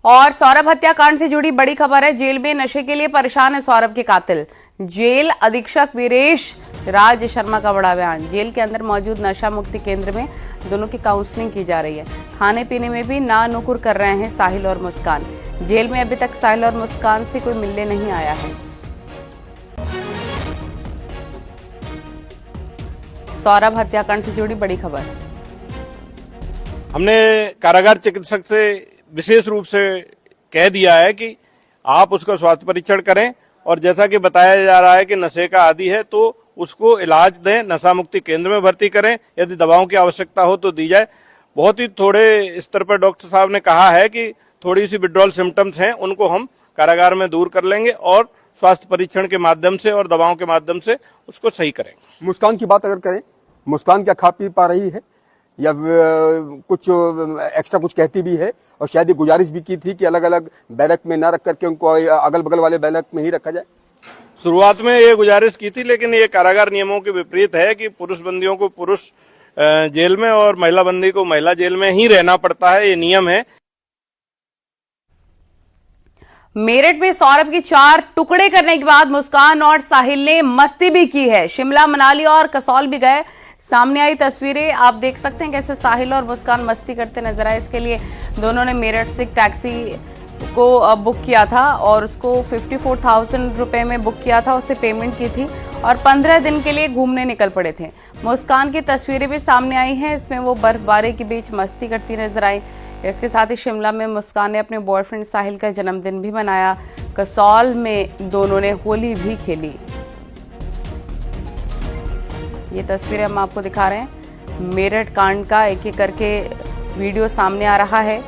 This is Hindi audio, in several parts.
और सौरभ हत्याकांड से जुड़ी बड़ी खबर है। जेल में नशे के लिए परेशान है सौरभ के कातिल। जेल अधीक्षक वीरेश राज शर्मा का बड़ा बयान। जेल के अंदर मौजूद नशा मुक्ति केंद्र में दोनों की काउंसलिंग की जा रही है। खाने पीने में भी ना नुकुर कर रहे हैं साहिल और मुस्कान। जेल में अभी तक साहिल और मुस्कान से कोई मिलने नहीं आया है। सौरभ हत्याकांड से जुड़ी बड़ी खबर। हमने कारागार चिकित्सक से विशेष रूप से कह दिया है कि आप उसका स्वास्थ्य परीक्षण करें और जैसा कि बताया जा रहा है कि नशे का आदी है तो उसको इलाज दें, नशा मुक्ति केंद्र में भर्ती करें, यदि दवाओं की आवश्यकता हो तो दी जाए। बहुत ही थोड़े स्तर पर डॉक्टर साहब ने कहा है कि थोड़ी सी विड्रॉल सिम्टम्स हैं, उनको हम कारागार में दूर कर लेंगे और स्वास्थ्य परीक्षण के माध्यम से और दवाओं के माध्यम से उसको सही करेंगे। मुस्कान की बात अगर करें, मुस्कान क्या खा पी पा रही है या कुछ एक्स्ट्रा कुछ कहती भी है, और शायद ये गुजारिश भी की थी कि अलग अलग बैरक में ना रख करके उनको अगल बगल वाले बैरक में ही रखा जाए। शुरुआत में ये गुजारिश की थी, लेकिन ये कारागार नियमों के विपरीत है कि पुरुष बंदियों को पुरुष जेल में और महिला बंदी को महिला जेल में ही रहना पड़ता है, ये नियम है। मेरठ में सौरभ के 4 टुकड़े करने के बाद मुस्कान और साहिल ने मस्ती भी की है। शिमला, मनाली और कसौल भी गए। सामने आई तस्वीरें आप देख सकते हैं कैसे साहिल और मुस्कान मस्ती करते नजर आए। इसके लिए दोनों ने मेरठ से एक टैक्सी को बुक किया था और उसको 54,000 रुपए में बुक किया था, उससे पेमेंट की थी और 15 दिन के लिए घूमने निकल पड़े थे। मुस्कान की तस्वीरें भी सामने आई हैं, इसमें वो बर्फबारी के बीच मस्ती करती नजर आई। इसके साथ ही शिमला में मुस्कान ने अपने बॉयफ्रेंड साहिल का जन्मदिन भी मनाया। कसौल में दोनों ने होली भी खेली। ये तस्वीरें हम आपको दिखा रहे हैं। मेरठ कांड का एक एक करके वीडियो सामने आ रहा है,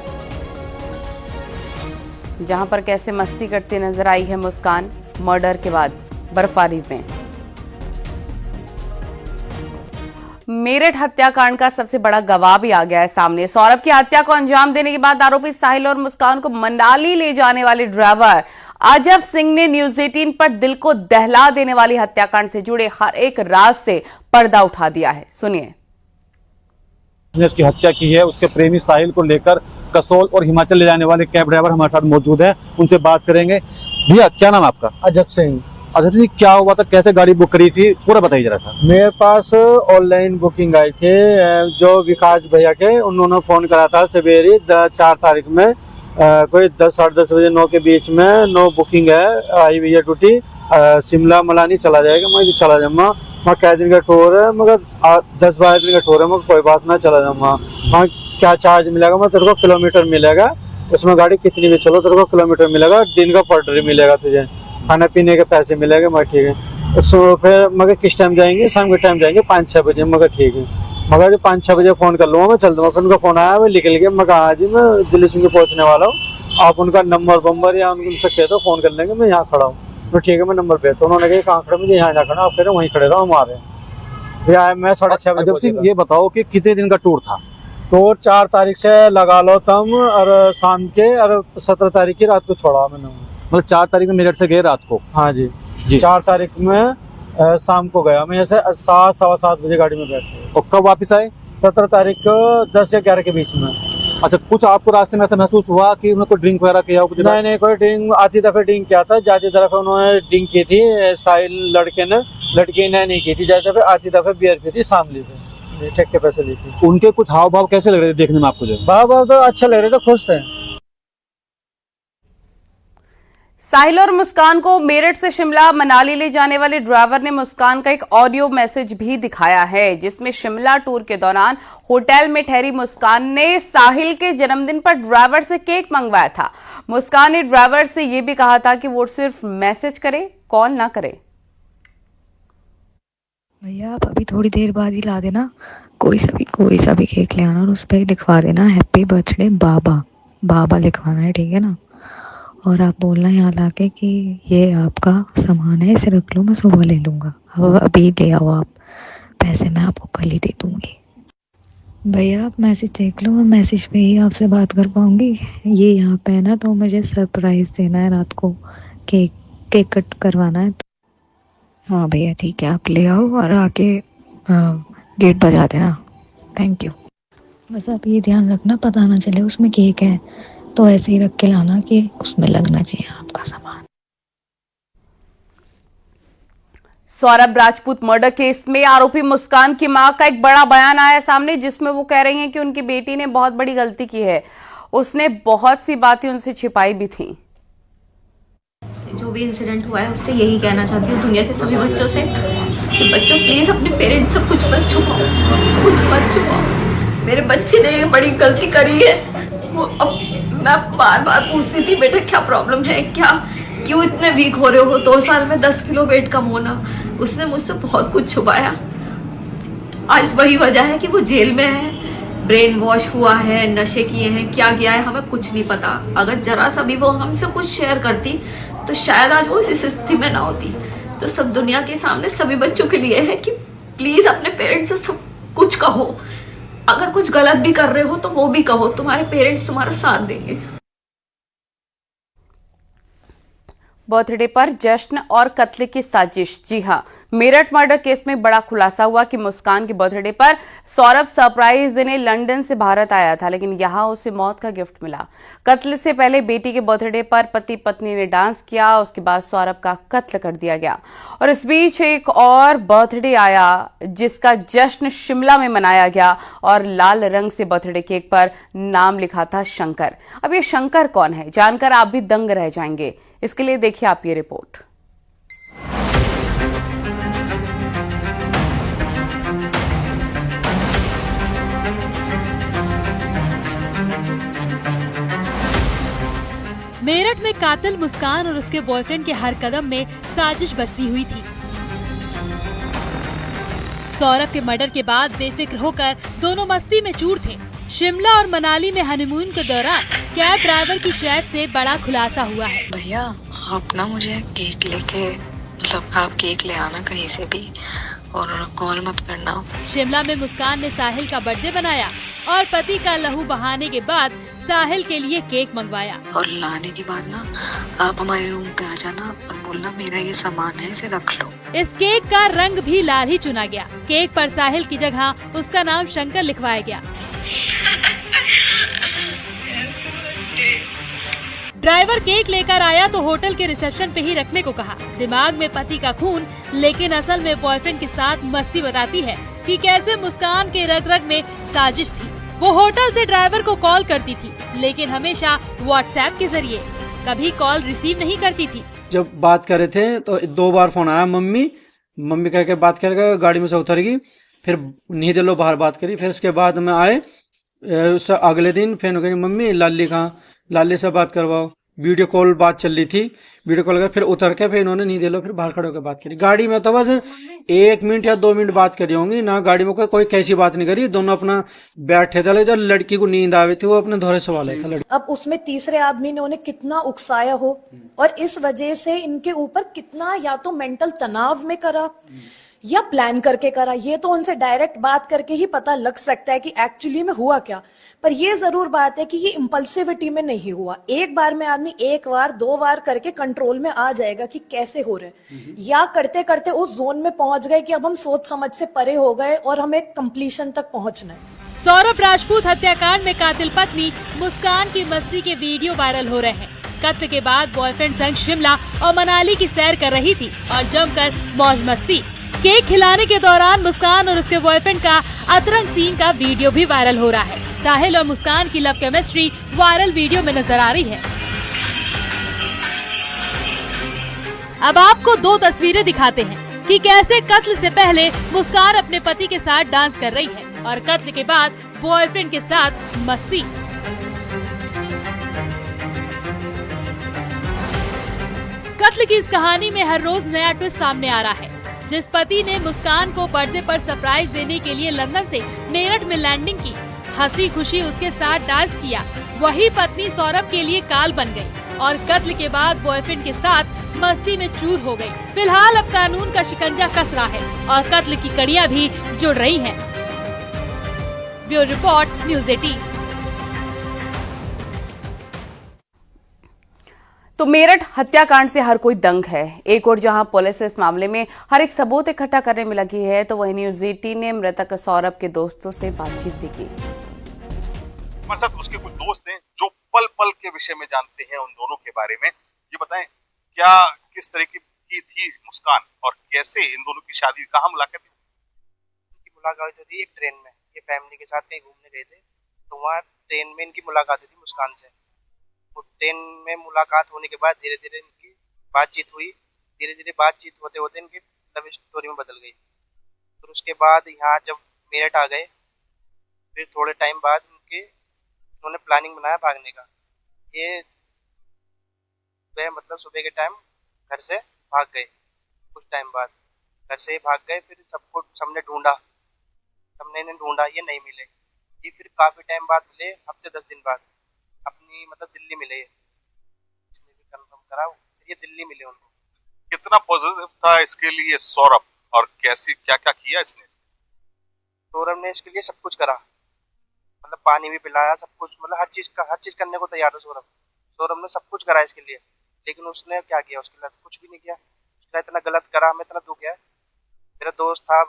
जहां पर कैसे मस्ती करती नजर आई है मुस्कान मर्डर के बाद बर्फबारी में। मेरठ हत्याकांड का सबसे बड़ा गवाह भी आ गया है सामने। सौरभ की हत्या को अंजाम देने के बाद आरोपी साहिल और मुस्कान को मनाली ले जाने वाले ड्राइवर अजब सिंह ने न्यूज 18 पर दिल को दहला देने वाली हत्याकांड से जुड़े हर एक राज से पर्दा उठा दिया है। सुनिए। जिसने उसकी हत्या की है उसके प्रेमी साहिल को लेकर कसौल और हिमाचल ले जाने वाले कैब ड्राइवर हमारे साथ मौजूद है, उनसे बात करेंगे। भैया क्या नाम आपका? अजब सिंह। अजब सिंह, क्या हुआ था, कैसे गाड़ी बुक करी थी, पूरा बताइए जरा सा। मेरे पास ऑनलाइन बुकिंग आई थी, जो विकास भैया के, उन्होंने फोन करा था सवेरे 4 तारीख में कोई 10 साढ़े 10 बजे 9 के बीच में 9 बुकिंग है आई भैया ड्यूटी शिमला मलानी चला जाएगा। मैं चला जाऊँगा, वहाँ क्या दिन का टूर है, मगर 10-12 दिन का टूर है, मगर कोई बात ना चला जाऊँगा। वहाँ क्या चार्ज मिलेगा, मैं तेरे को किलोमीटर मिलेगा, उसमें गाड़ी कितनी भी चलो तेरे को किलोमीटर मिलेगा, दिन का पटरी मिलेगा, तुझे खाने पीने के पैसे मिलेंगे। मैं ठीक है। सो फिर मगर किस टाइम जाएंगे? शाम के टाइम जाएंगे 5-6 बजे। मगर ठीक है, मगर जो 5-6 बजे फोन कर लूँगा, मैं चल दूँगा। फिर उनका फोन आया, मैं निकल गया। मगर आज मैं दिल्ली से पहुँचने वाला हूँ, आप उनका नंबर या उनसे कह दो, फोन कर लेंगे, मैं यहाँ खड़ा हूँ। तो ठीक है, मैं नंबर भेजता हूँ। उन्होंने कहा कहाँ खड़े, मुझे यहाँ जा खड़ा, आप कह रहे वहीं खड़े रहो, हम आ रहे हैं। भैया मैं 6:30 बजे। अजब सिंह, ये बताओ कि कितने दिन का टूर था? तो 4 तारीख से लगा लो तुम, और शाम के, और 17 तारीख की रात को छोड़ा मैंने। मतलब 4 तारीख में मेरठ से गए रात को? हाँ जी, जी। 4 तारीख में शाम को गया मैं, ऐसे 7-7:15 बजे गाड़ी में बैठे। और कब वापस आए? 17 तारीख को 10 या 11 के बीच में। अच्छा, कुछ आपको रास्ते में ऐसा महसूस हुआ कि उन्होंने कोई ड्रिंक वगैरह किया हो? कुछ नहीं, कोई ड्रिंक, आधी दफे ड्रिंक किया था, ज्यादा दफे उन्होंने ड्रिंक की थी साहिल लड़के ने, लड़की ने नहीं की थी ज्यादा दफे। आधी दफे बियर की थी शामली से, ठेक के पैसे ली थी। उनके कुछ हाव भाव कैसे लग रहे थे देखने में आपको? जो भाव तो अच्छा लग रहे थे, खुश थे। साहिल और मुस्कान को मेरठ से शिमला मनाली ले जाने वाले ड्राइवर ने मुस्कान का एक ऑडियो मैसेज भी दिखाया है, जिसमें शिमला टूर के दौरान होटल में ठहरी मुस्कान ने साहिल के जन्मदिन पर ड्राइवर से केक मंगवाया था। मुस्कान ने ड्राइवर से यह भी कहा था कि वो सिर्फ मैसेज करे, कॉल ना करे। भैया आप अभी थोड़ी देर बाद ही ला देना, कोई सा भी केक ले आना और उस पर लिखवा देना हैप्पी बर्थडे बाबा लिखवाना है, ठीक है ना? और आप बोलना यहाँ लाके कि ये आपका सामान है, इसे रख लो, मैं सुबह ले लूँगा। अब अभी ले आओ आप, पैसे मैं आपको कल ही दे दूँगी। भैया आप मैसेज देख लो, मैं मैसेज पे ही आपसे बात कर पाऊँगी। ये यहाँ पे है ना, तो मुझे सरप्राइज़ देना है रात को, केक कट करवाना है। हाँ भैया ठीक है, आप ले आओ और आके गेट बजा देना। Thank you. बस आप ये ध्यान रखना, पता ना चले उसमें केक है, तो ऐसे ही रख के लाना कि उसमें लगना चाहिए आपका सामान। सौरभ राजपूत मर्डर केस में आरोपी मुस्कान की मां का एक बड़ा बयान आया सामने, जिसमें वो कह रही हैं कि उनकी बेटी ने बहुत बड़ी गलती की है। उसने बहुत सी बातें उनसे छिपाई भी थी। जो भी इंसिडेंट हुआ है उससे यही कहना चाहती हूँ दुनिया के सभी बच्चों से कि बच्चों प्लीज अपने पेरेंट्स से कुछ मत छुपाओ, कुछ मत छुपाओ। मेरे बच्चे ने बड़ी गलती करी है। वो अब मैं बार बार पूछती थी बेटा क्या प्रॉब्लम है, क्या क्यों इतने वीक हो रहे हो, 2 साल में 10 किलो वेट कम होना। उसने मुझसे बहुत कुछ छुपाया। आज वही वजह है कि वो जेल में है, ब्रेन वॉश हुआ है, नशे किए हैं, क्या किया है हमें कुछ नहीं पता। अगर जरा सा भी वो हमसे कुछ शेयर करती तो शायद आज वो इस स्थिति में ना होती। तो सब दुनिया के सामने सभी बच्चों के लिए है कि प्लीज अपने पेरेंट्स से सब कुछ कहो। अगर कुछ गलत भी कर रहे हो तो वो भी कहो, तुम्हारे पेरेंट्स तुम्हारा साथ देंगे। बर्थडे पर जश्न और कत्ल की साजिश। जी हां, मेरठ मर्डर केस में बड़ा खुलासा हुआ कि मुस्कान के बर्थडे पर सौरभ सरप्राइज देने लंदन से भारत आया था, लेकिन यहां उसे मौत का गिफ्ट मिला। कत्ल से पहले बेटी के बर्थडे पर पति पत्नी ने डांस किया, उसके बाद सौरभ का कत्ल कर दिया गया। और इस बीच एक और बर्थडे आया जिसका जश्न शिमला में मनाया गया और लाल रंग से बर्थडे केक पर नाम लिखा था शंकर। अब ये शंकर कौन है, जानकर आप भी दंग रह जाएंगे। इसके लिए देखिए आप ये रिपोर्ट। मेरठ में कातिल मुस्कान और उसके बॉयफ्रेंड के हर कदम में साजिश बसी हुई थी। सौरभ के मर्डर के बाद बेफिक्र होकर दोनों मस्ती में चूर थे। शिमला और मनाली में हनीमून के दौरान कैब ड्राइवर की चैट से बड़ा खुलासा हुआ है। भैया आप ना मुझे केक लेके, मतलब आप केक ले आना कहीं से भी और कॉल मत करना। शिमला में मुस्कान ने साहिल का बर्थडे बनाया और पति का लहू बहाने के बाद साहिल के लिए केक मंगवाया। और लाने के बाद ना आप हमारे रूम पे आ जाना और बोलना मेरा ये सामान है, इसे रख लो। इस केक का रंग भी लाल ही चुना गया। केक पर साहिल की जगह उसका नाम शंकर लिखवाया गया। ड्राइवर केक लेकर आया तो होटल के रिसेप्शन पे ही रखने को कहा। दिमाग में पति का खून, लेकिन असल में बॉयफ्रेंड के साथ मस्ती बताती है कि कैसे मुस्कान के रग रग में साजिश थी। वो होटल से ड्राइवर को कॉल करती थी, लेकिन हमेशा व्हाट्सएप के जरिए, कभी कॉल रिसीव नहीं करती थी। जब बात कर रहे थे तो 2 बार फोन आया, मम्मी कह के बात करके गाड़ी में से उतरेगी, फिर नहीं दे लो बाहर बात करी। फिर इसके बाद में आए उससे अगले दिन फिर कही मम्मी लाली कहाँ, लाली से बात करवाओ। वीडियो कॉल बात चल रही थी, वीडियो कॉल कर फिर उतर के फिर इन्होंने नहीं दे लो, फिर बाहर खड़े होकर बात करी। गाड़ी में तो बस 1 मिनट या 2 मिनट बात करी होंगी ना, गाड़ी में कोई कैसी बात नहीं करी। दोनों अपना बैठे थे। जब लड़की को नींद आ रही थी वो अपने धोरे सवाल है था। अब उसमें तीसरे आदमी ने उन्हें कितना उकसाया हो और इस वजह से इनके ऊपर कितना या तो मेंटल तनाव में करा या प्लान करके करा, ये तो उनसे डायरेक्ट बात करके ही पता लग सकता है कि एक्चुअली में हुआ क्या। पर ये जरूर बात है कि ये इम्पल्सिविटी में नहीं हुआ। एक बार में आदमी 1 बार 2 बार करके कंट्रोल में आ जाएगा कि कैसे हो रहे, या करते करते उस जोन में पहुंच गए कि अब हम सोच समझ से परे हो गए और हमें कंप्लीशन तक पहुंचना है। सौरभ राजपूत हत्याकांड में कातिल पत्नी मुस्कान की मस्ती के वीडियो वायरल हो रहे हैं। कत्ल के बाद बॉयफ्रेंड संग शिमला और मनाली की सैर कर रही थी और जमकर मौज मस्ती। केक खिलाने के दौरान मुस्कान और उसके बॉयफ्रेंड का अतरंग सीन का वीडियो भी वायरल हो रहा है। साहिल और मुस्कान की लव केमिस्ट्री वायरल वीडियो में नजर आ रही है। अब आपको 2 तस्वीरें दिखाते हैं कि कैसे कत्ल से पहले मुस्कान अपने पति के साथ डांस कर रही है और कत्ल के बाद बॉयफ्रेंड के साथ मस्ती। कत्ल की इस कहानी में हर रोज नया ट्विस्ट सामने आ रहा है। जिस पति ने मुस्कान को बर्थडे पर सरप्राइज देने के लिए लंदन से मेरठ में लैंडिंग की, हंसी खुशी उसके साथ डांस किया, वही पत्नी सौरभ के लिए काल बन गई और कत्ल के बाद बॉयफ्रेंड के साथ मस्ती में चूर हो गई। फिलहाल अब कानून का शिकंजा कस रहा है और कत्ल की कड़ियां भी जुड़ रही हैं। Bureau report, news 18। तो मेरठ हत्याकांड से हर कोई दंग है। एक और जहां पुलिस इस मामले में हर एक सबूत इकट्ठा करने में लगी है, तो वहीं न्यूज़ 18 ने मृतक सौरभ के दोस्तों से बातचीत भी की। हमारे साथ उसके कुछ दोस्त हैं जो पल पल के विषय में जानते हैं उन दोनों के बारे में। ये बताएं, क्या किस तरह की थी मुस्कान और कैसे इन दोनों की शादी, कहाँ मुलाकात हुई? इनकी मुलाकात हुई थी एक ट्रेन में, ये फैमिली के साथ कहीं घूमने गए थे, तो वहाँ ट्रेन में इनकी मुलाकात हुई थी मुस्कान से। तो ट्रेन में मुलाकात होने के बाद धीरे धीरे इनकी बातचीत हुई, धीरे धीरे बातचीत होते होते इनकी लव स्टोरी में बदल गई। फिर उसके बाद यहाँ जब मेरठ आ गए, फिर थोड़े टाइम बाद उन्होंने प्लानिंग बनाया भागने का। ये मतलब सुबह के टाइम घर से भाग गए, कुछ टाइम बाद घर से ही भाग गए। फिर सबने ढूंढा, इन्हें ढूंढा, ये नहीं मिले। ये फिर काफी टाइम बाद मिले, हफ्ते 10 दिन बाद अपनी दिल्ली मिले। इसने भी कंफर्म करा, ये दिल्ली मिले उनको। कितना पॉजिटिव था इसके लिए सौरभ, और कैसे क्या क्या किया इसने? सौरभ ने इसके लिए सब कुछ करा, पानी भी पिलाया, सब कुछ, हर चीज करने को तैयार था सौरभ ने सब कुछ करा इसके लिए। लेकिन उसने क्या किया, उसके लिए कुछ भी नहीं किया। उसने इतना गलत करा, हमें इतना दुख है। मेरा दोस्त था,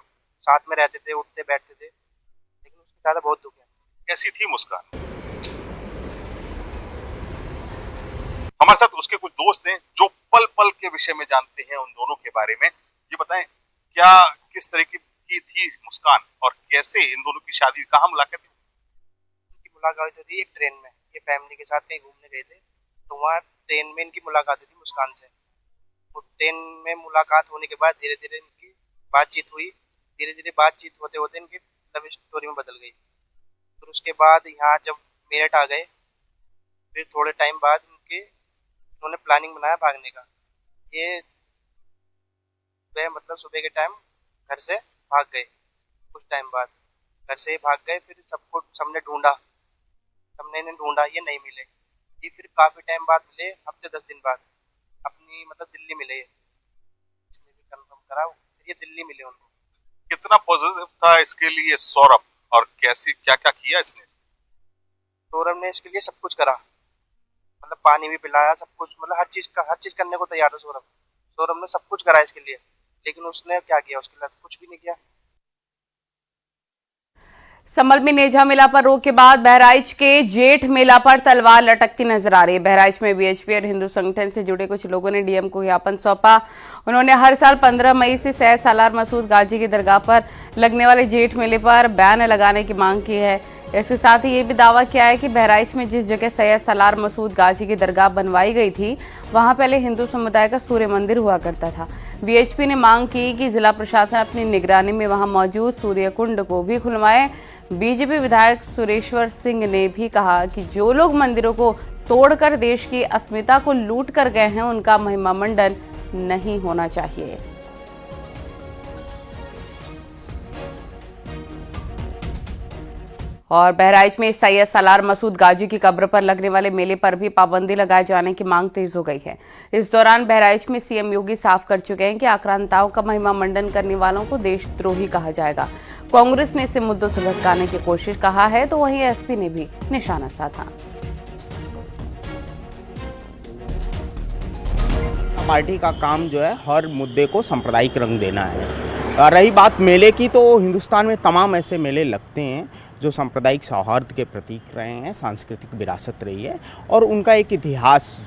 साथ में रहते थे, उठते बैठते थे, लेकिन उसके ज्यादा बहुत दुख है। कैसी थी मुस्कान? हमारे साथ उसके कुछ दोस्त हैं जो पल पल के विषय में जानते हैं उन दोनों के बारे में। ये बताएं, क्या किस तरह की थी मुस्कान और कैसे इन दोनों की शादी, कहाँ मुलाकात हुई? मुलाकात हुई थी एक ट्रेन में, ये फैमिली के साथ कहीं घूमने गए थे, तो वहाँ ट्रेन में इनकी मुलाकात हुई थी मुस्कान से। तो ट्रेन में मुलाकात होने के बाद धीरे धीरे इनकी बातचीत हुई, धीरे धीरे बातचीत होते होते इनकी लव स्टोरी में बदल गई। फिर उसके बाद यहाँ जब मेरठ आ गए, फिर थोड़े टाइम बाद उन्होंने प्लानिंग बनाया भागने का। ये मतलब सुबह के टाइम घर से भाग गए, कुछ टाइम बाद घर से ही भाग गए। फिर सबने ढूंढा, इन्हें ढूंढा, ये नहीं मिले। ये फिर काफी टाइम बाद मिले, हफ्ते 10 दिन बाद अपनी दिल्ली मिले। इसने भी कंफर्म करा, ये दिल्ली मिले उनको। कितना पॉजिटिव था इसके लिए सौरभ, और कैसे क्या क्या किया इसने? सौरभ ने इसके लिए सब कुछ करा, पानी भी पिलाया, सब कुछ, हर चीज करने को तैयार था सौरभ ने सब कुछ करा इसके लिए। लेकिन उसने क्या किया, उसके लिए कुछ भी नहीं किया। संभल में नेजा मेला पर रोक के बाद बहराइच के जेठ मेला पर तलवार लटकती नजर आ रही है। बहराइच में बीएचपी और हिंदू संगठन से जुड़े कुछ लोगों ने डीएम को ज्ञापन सौंपा। उन्होंने हर साल 15 मई से सैयद सालार मसूद गाजी की दरगाह पर लगने वाले जेठ मेले पर बैन लगाने की मांग की है। इसके साथ ही ये भी दावा किया है कि बहराइच में जिस जगह सैयद सालार मसूद गाजी की दरगाह बनवाई गई थी, वहां पहले हिंदू समुदाय का सूर्य मंदिर हुआ करता था। बीएचपी ने मांग की कि जिला प्रशासन अपनी निगरानी में वहां मौजूद सूर्य कुंड को भी खुलवाए। बीजेपी विधायक सुरेश्वर सिंह ने भी कहा कि जो लोग मंदिरों को तोड़कर देश की अस्मिता को लूट कर गए हैं, उनका महिमा मंडन नहीं होना चाहिए। और बहराइच में सैयद सालार मसूद गाजी की कब्र पर लगने वाले मेले पर भी पाबंदी लगाए जाने की मांग तेज हो गई है। इस दौरान बहराइच में सीएम योगी साफ कर चुके हैं कि आक्रांताओं का महिमा मंडन करने वालों को देशद्रोही कहा जाएगा। कांग्रेस ने इसे मुद्दों से भटकाने की कोशिश कहा है, तो वहीं एसपी ने भी निशाना साधा। पार्टी का काम जो है हर मुद्दे को सांप्रदायिक रंग देना है। रही बात मेले की, तो हिंदुस्तान में तमाम ऐसे मेले लगते हैं जो सांप्रदायिक सौहार्द के प्रतीक रहे हैं, सांस्कृतिक विरासत रही है, और उनका एक इतिहास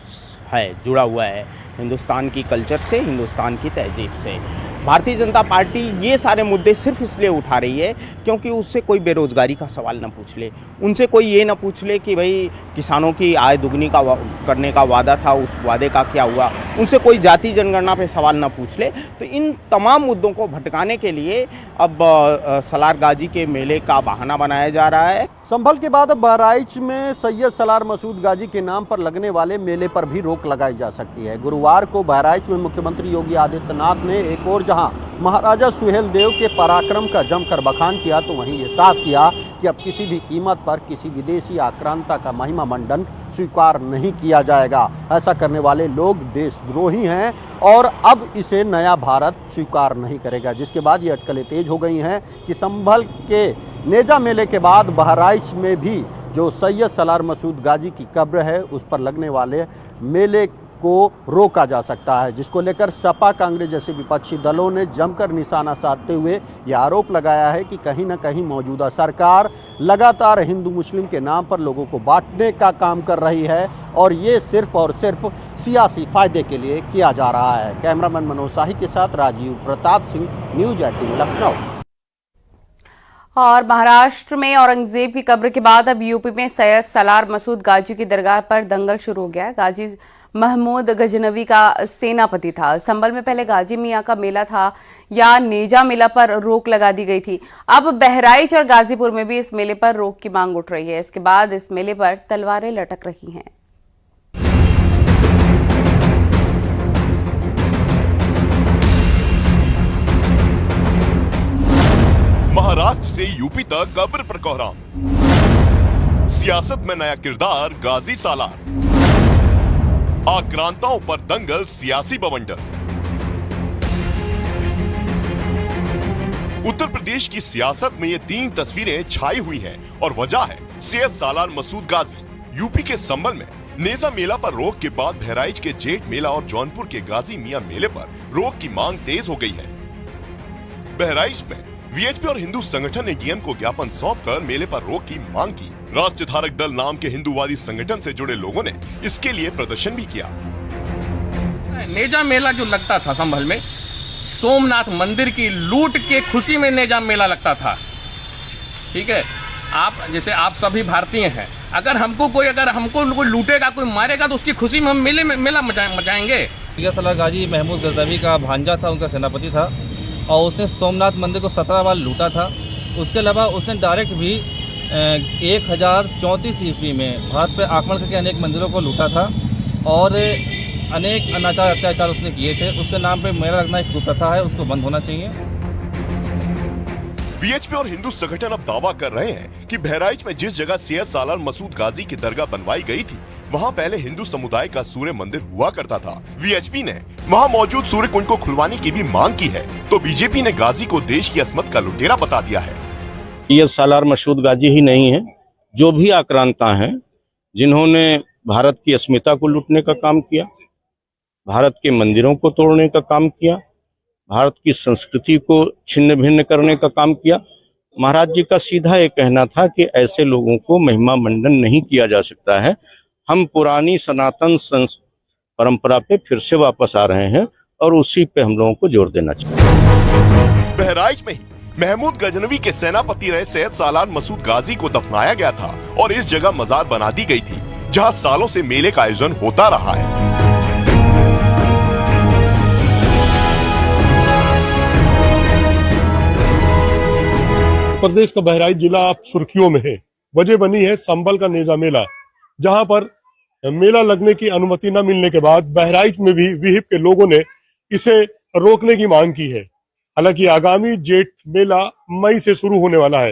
है, जुड़ा हुआ है हिंदुस्तान की कल्चर से, हिंदुस्तान की तहजीब से। भारतीय जनता पार्टी ये सारे मुद्दे सिर्फ इसलिए उठा रही है क्योंकि उससे कोई बेरोजगारी का सवाल न पूछ ले, उनसे कोई ये न पूछ ले कि भाई किसानों की आय दुगनी का करने का वादा था, उस वादे का क्या हुआ, उनसे कोई जाति जनगणना पे सवाल न पूछ ले। तो इन तमाम मुद्दों को भटकाने के लिए अब सालार गाजी के मेले का बहाना बनाया जा रहा है। संभल के बाद बहराइच में सैयद सालार मसूद गाजी के नाम पर लगने वाले मेले पर भी रोक लगाई जा सकती है। गुरुवार को बहराइच में मुख्यमंत्री योगी आदित्यनाथ ने एक और जहां महाराजा सुहेल देव के पराक्रम का जमकर बखान किया, तो वहीं ये साफ किया कि अब किसी भी कीमत पर किसी विदेशी आक्रांता का महिमा मंडन स्वीकार नहीं किया जाएगा। ऐसा करने वाले लोग देशद्रोही हैं और अब इसे नया भारत स्वीकार नहीं करेगा। जिसके बाद ये अटकलें तेज हो गई हैं कि संभल के नेजा मेले के बाद बहराइच में भी जो सैयद सालार मसूद गाजी की कब्र है, उस पर लगने वाले मेले को रोका जा सकता है, जिसको लेकर सपा कांग्रेस जैसे विपक्षी दलों ने जमकर निशाना साधते हुए यह आरोप लगाया है कि कहीं न कहीं मौजूदा सरकार लगातार हिंदू मुस्लिम के नाम पर लोगों को बांटने का काम कर रही है और ये सिर्फ और सिर्फ सियासी फायदे के लिए किया जा रहा है। कैमरामैन मनोज शाही के साथ राजीव प्रताप सिंह, न्यूज 18 लखनऊ। और महाराष्ट्र में औरंगजेब की कब्र के बाद अब यूपी में सैयद सलार मसूद गाजी की दरगाह पर दंगल शुरू हो गया। गाजी महमूद गजनवी का सेनापति था। संभल में पहले गाजी मियां का मेला था या नेजा मेला पर रोक लगा दी गई थी। अब बहराइच और गाजीपुर में भी इस मेले पर रोक की मांग उठ रही है। इसके बाद इस मेले पर तलवारें लटक रही हैं। महाराष्ट्र से यूपी तक कब्र पर कोहराम, सियासत में नया किरदार गाजी सालार, आक्रांताओं पर दंगल सियासी बवंडर। उत्तर प्रदेश की सियासत में ये 3 तस्वीरें छाई हुई हैं और वजह है सैयद सालार मसूद गाजी। यूपी के संभल में नेजा मेला पर रोक के बाद बहराइच के जेठ मेला और जौनपुर के गाजी मियां मेले पर रोक की मांग तेज हो गई है। बहराइच में वीएचपी और हिंदू संगठन ने डीएम को ज्ञापन सौंपकर मेले पर रोक की मांग की। राष्ट्र धारक दल नाम के हिंदूवादी संगठन से जुड़े लोगों ने इसके लिए प्रदर्शन भी किया। नेजा मेला जो लगता था संभल में, सोमनाथ मंदिर की लूट के खुशी में नेजा मेला लगता था। ठीक है, आप सभी भारतीय हैं, अगर हमको कोई लूटेगा, कोई मारेगा तो उसकी खुशी में हम मेला मचाएंगे। सैयद सलार गाजी महमूद गजनवी का भांजा था, उनका सेनापति था और उसने सोमनाथ मंदिर को 17 बार लूटा था। उसके अलावा उसने डायरेक्ट भी 1034 ईस्वी में भारत पर आक्रमण करके अनेक मंदिरों को लूटा था और अनेक अनाचार अत्याचार उसने किए थे। उसके नाम पे मेला लगना एक कुप्रथा है, उसको बंद होना चाहिए। वीएचपी और हिंदू संगठन अब दावा कर रहे हैं कि बहराइच में जिस जगह सैयद सालार मसूद गाजी की दरगाह बनवाई गई थी, वहाँ पहले हिंदू समुदाय का सूर्य मंदिर हुआ करता था। वीएचपी ने वहाँ मौजूद सूर्य कुंड को खुलवाने की भी मांग की है, तो बीजेपी ने गाजी को देश की अस्मत का लुटेरा बता दिया है। सैयद सालार मसूद गाजी ही नहीं है, जो भी आक्रांता हैं, जिन्होंने भारत की अस्मिता को लूटने का काम किया, भारत के मंदिरों को तोड़ने का काम किया, भारत की संस्कृति को छिन्न भिन्न करने का काम किया। महाराज जी का सीधा ये कहना था कि ऐसे लोगों को महिमा मंडन नहीं किया जा सकता है। हम पुरानी सनातन परंपरा पे फिर से वापस आ रहे हैं और उसी पे हम लोगों को जोर देना चाहिए। बहराइच में ही महमूद गजनवी के सेनापति रहे सैयद सालार मसूद गाजी को दफनाया गया था और इस जगह मजार बना दी गई थी, जहां सालों से मेले का आयोजन होता रहा है। प्रदेश का बहराइच जिला आप सुर्खियों में है। वजह बनी है संभल का नेजा मेला, जहां पर मेला लगने की अनुमति न मिलने के बाद बहराइच में भी विहिप के लोगों ने इसे रोकने की मांग की है। हालांकि आगामी जेठ मेला मई से शुरू होने वाला है।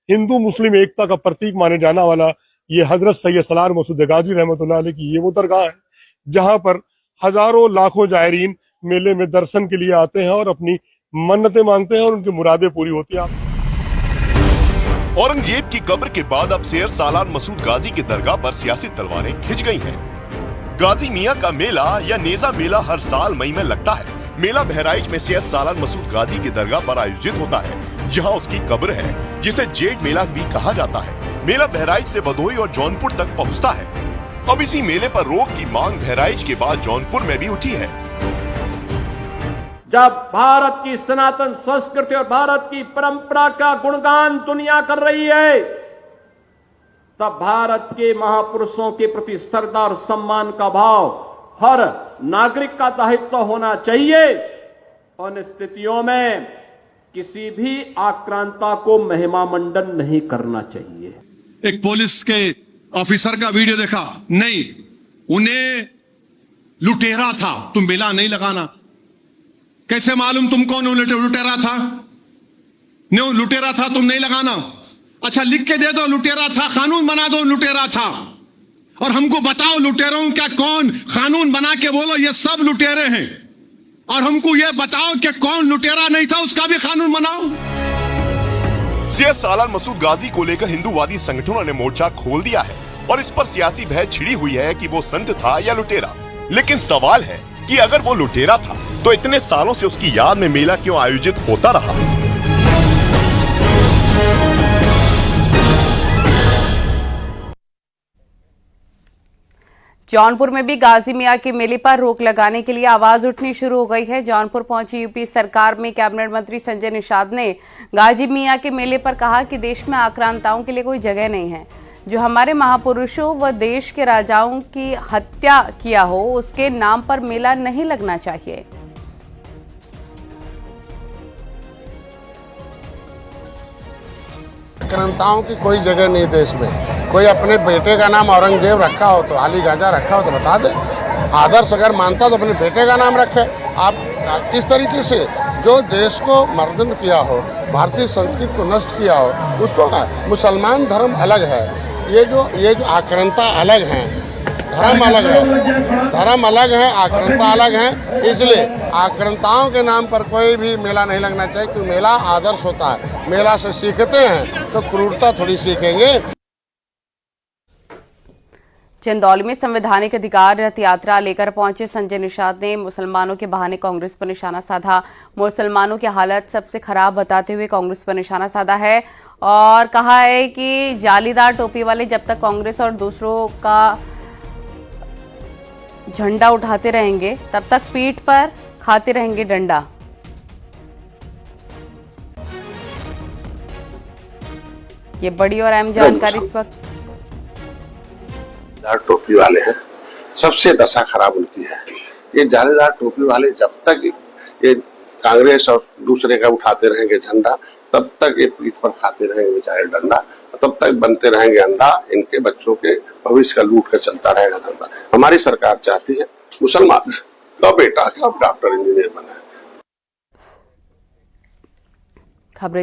हिंदू मुस्लिम एकता का प्रतीक माने जाना वाला ये हजरत सैयद सलार मसूद गाजी रहमतुल्लाह अलैह की ये वो दरगाह है, जहां पर हजारों लाखों जायरीन मेले में दर्शन के लिए आते हैं और अपनी मन्नतें मांगते हैं और उनकी मुरादें पूरी होती हैं। औरंगजेब की कब्र के बाद अब सैयद सालार मसूद गाजी की दरगाह पर सियासी तलवारें खिंच गई हैं। गाजी मियां का मेला या नेजा मेला हर साल मई में लगता है। मेला बहराइच में सैयद सालार मसूद गाजी की दरगाह पर आयोजित होता है, जहां उसकी कब्र है, जिसे जेठ मेला भी कहा जाता है। मेला बहराइच से भदोही और जौनपुर तक पहुंचता है। अब इसी मेले पर रोक की मांग बहराइच के बाद जौनपुर में भी उठी है। जब भारत की सनातन संस्कृति और भारत की परंपरा का गुणगान दुनिया कर रही है, तब भारत के महापुरुषों के प्रति श्रद्धा और सम्मान का भाव हर नागरिक का दायित्व होना चाहिए। और इन स्थितियों में किसी भी आक्रांता को महिमा मंडन नहीं करना चाहिए। एक पुलिस के ऑफिसर का वीडियो देखा, नहीं उन्हें लुटेरा था, तुम मेला नहीं लगाना। कैसे मालूम तुम कौन लुटेरा था? नहीं लुटेरा था, तुम नहीं लगाना। अच्छा लिख के दे दो लुटेरा था, कानून बना दो लुटेरा था, और हमको बताओ लुटेरों का कौन कानून बना के बोलो ये सब लुटेरे हैं, और हमको ये बताओ कि कौन लुटेरा नहीं था उसका भी कानून बनाओ। सैयद सालार मसूद गाजी को लेकर हिंदूवादी संगठनों ने मोर्चा खोल दिया है और इस पर सियासी बहस छिड़ी हुई है कि वो संत था या लुटेरा। लेकिन सवाल है कि अगर वो लुटेरा था तो इतने सालों से उसकी याद में मेला क्यों आयोजित होता रहा? जौनपुर में भी गाजी मियां के मेले पर रोक लगाने के लिए आवाज उठनी शुरू हो गई है। जौनपुर पहुंची यूपी सरकार में कैबिनेट मंत्री संजय निषाद ने गाजी मियां के मेले पर कहा कि देश में आक्रांताओं के लिए कोई जगह नहीं है। जो हमारे महापुरुषों व देश के राजाओं की हत्या किया हो उसके नाम पर मेला नहीं लगना चाहिए। आक्रांताओं की कोई जगह नहीं देश में। कोई अपने बेटे का नाम औरंगजेब रखा हो तो, अली गाजा रखा हो तो बता दे। आदर्श अगर मानता तो अपने बेटे का नाम रखे। आप इस तरीके से जो देश को मर्दन किया हो, भारतीय संस्कृति को नष्ट किया हो, उसको मुसलमान धर्म अलग है, ये जो आक्रांता अलग हैं, धर्म अलग है, आक्रांता अलग है। इसलिए आक्रांताओं के नाम पर कोई भी मेला नहीं लगना चाहिए, क्योंकि मेला आदर्श होता है। मेला से सीखते हैं तो क्रूरता थोड़ी सीखेंगे। चंदौली में संवैधानिक अधिकार रथ यात्रा लेकर पहुंचे संजय निषाद ने मुसलमानों के बहाने कांग्रेस पर निशाना साधा। मुसलमानों की हालत सबसे खराब बताते हुए कांग्रेस पर निशाना साधा है और कहा है कि जालीदार टोपी वाले जब तक कांग्रेस और दूसरों का झंडा उठाते रहेंगे तब तक पीठ पर खाते रहेंगे डंडा। ये बड़ी और अहम जानकारी इस वक्त। जालीदार टोपी वाले हैं, सबसे दशा खराब उनकी है। ये जालीदार टोपी वाले जब तक ये कांग्रेस और दूसरे का उठाते रहेंगे झंडा, तब तक ये पीठ पर खाते रहेंगे बेचारे डंडा, तब तक बनते रहेंगे अंधा। इनके बच्चों के भविष्य का लूट कर चलता रहेगा धंधा। हमारी सरकार चाहती है मुसलमान का बेटा का डॉक्टर इंजीनियर बना है। खबरें